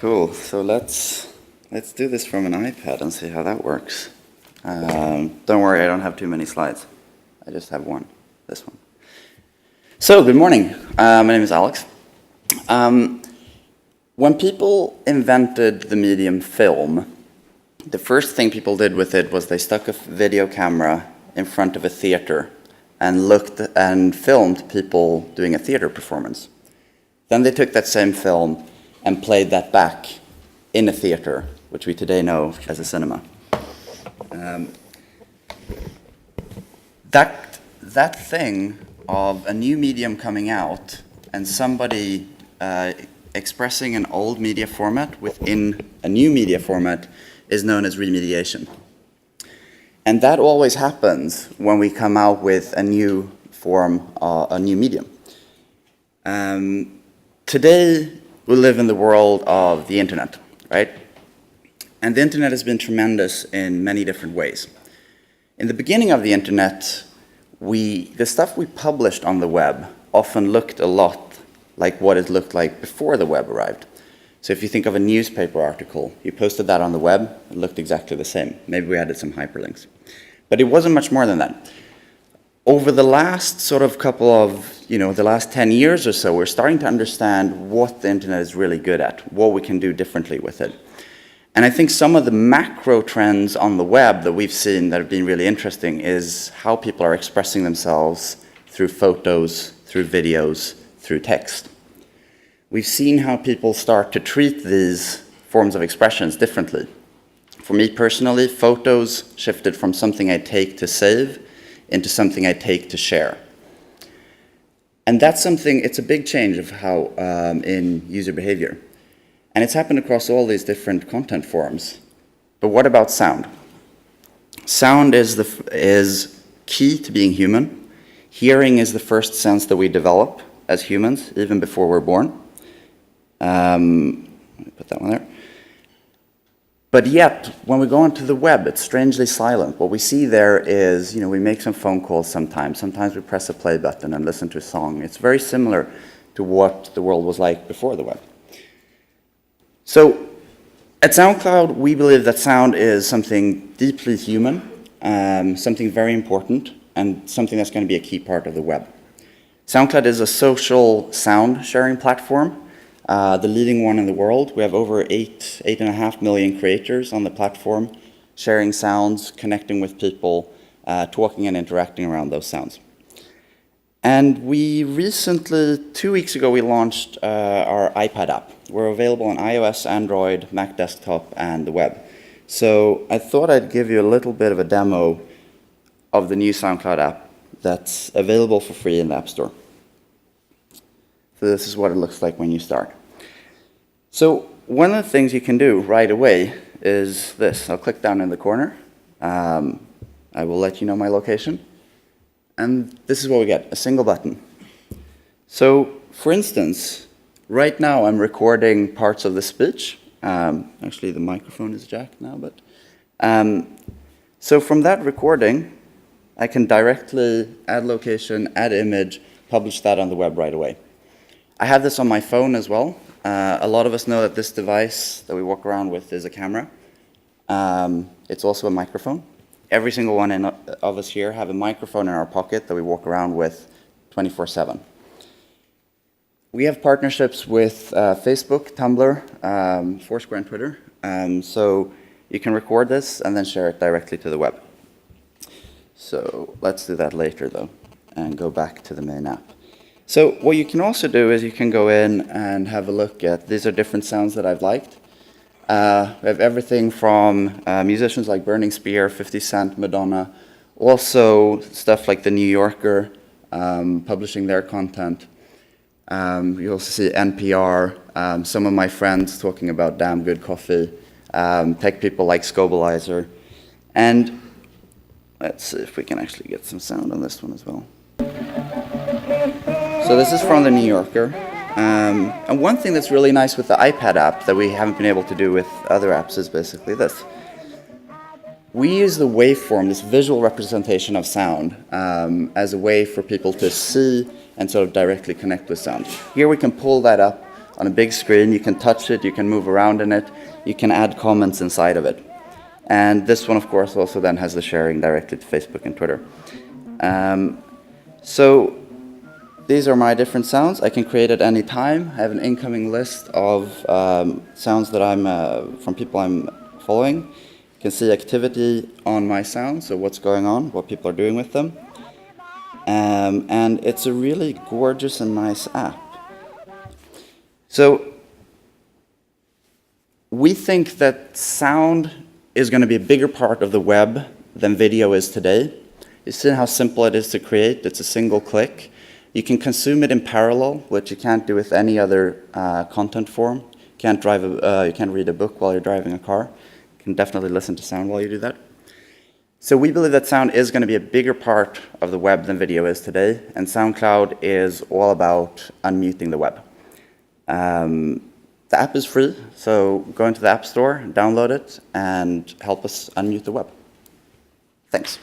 Cool. So let's do this from an iPad and see how that works. Don't worry, I don't have too many slides. I just have one. This one. So good morning. My name is Alex. When people invented the medium film, the first thing people did with it was they stuck a video camera in front of a theater and looked and filmed people doing a theater performance. Then they took that same film and played that back in a theater, which we today know as a cinema. That thing of a new medium coming out and somebody expressing an old media format within a new media format is known as remediation. And that always happens when we come out with a new form, a new medium. Today, we live in the world of the internet, right? And the internet has been tremendous in many different ways. In the beginning of the internet, the stuff we published on the web often looked a lot like what it looked like before the web arrived. So if you think of a newspaper article, you posted that on the web, it looked exactly the same. Maybe we added some hyperlinks. But it wasn't much more than that. Over the last sort of couple of, the last 10 years or so, we're starting to understand what the internet is really good at, what we can do differently with it. And I think some of the macro trends on the web that we've seen that have been really interesting is how people are expressing themselves through photos, through videos, through text. We've seen how people start to treat these forms of expressions differently. For me personally, photos shifted from something I take to save into something I take to share. And that's something, it's a big change of how in user behavior. And it's happened across all these different content forms. But what about sound? Sound is key to being human. Hearing is the first sense that we develop as humans, even before we're born. Let me put that one there. But yet, when we go onto the web, it's strangely silent. What we see there is, we make some phone calls sometimes. Sometimes we press a play button and listen to a song. It's very similar to what the world was like before the web. So, at SoundCloud, we believe that sound is something deeply human, something very important, and something that's going to be a key part of the web. SoundCloud is a social sound sharing platform. The leading one in the world. We have over 8.5 million creators on the platform, sharing sounds, connecting with people, talking and interacting around those sounds. And we recently, 2 weeks ago, we launched our iPad app. We're available on iOS, Android, Mac desktop, and the web. So I thought I'd give you a little bit of a demo of the new SoundCloud app that's available for free in the App Store. So this is what it looks like when you start. So one of the things you can do right away is this. I'll click down in the corner. I will let you know my location. And this is what we get, a single button. So for instance, right now I'm recording parts of the speech. Actually, the microphone is jacked now, but so from that recording, I can directly add location, add image, publish that on the web right away. I have this on my phone as well. A lot of us know that this device that we walk around with is a camera. It's also a microphone. Every single one of us here have a microphone in our pocket that we walk around with 24/7. We have partnerships with Facebook, Tumblr, Foursquare, and Twitter. So you can record this and then share it directly to the web. So let's do that later, though, and go back to the main app. So what you can also do is you can go in and have a look at, these are different sounds that I've liked. We have everything from musicians like Burning Spear, 50 Cent, Madonna, also stuff like The New Yorker publishing their content. You also see NPR, some of my friends talking about damn good coffee, tech people like Scobalizer, and let's see if we can actually get some sound on this one as well. So this is from The New Yorker. And one thing that's really nice with the iPad app that we haven't been able to do with other apps is basically this. We use the waveform, this visual representation of sound, as a way for people to see and sort of directly connect with sound. Here we can pull that up on a big screen. You can touch it, you can move around in it, you can add comments inside of it. And this one, of course, also then has the sharing directly to Facebook and Twitter. So these are my different sounds. I can create at any time. I have an incoming list of sounds that I'm from people I'm following. You can see activity on my sounds, so what's going on, what people are doing with them. And it's a really gorgeous and nice app. So we think that sound is going to be a bigger part of the web than video is today. You see how simple it is to create. It's a single click. You can consume it in parallel, which you can't do with any other content form. You can't read a book while you're driving a car. You can definitely listen to sound while you do that. So we believe that sound is going to be a bigger part of the web than video is today, and SoundCloud is all about unmuting the web. The app is free, so go into the App Store, download it, and help us unmute the web. Thanks.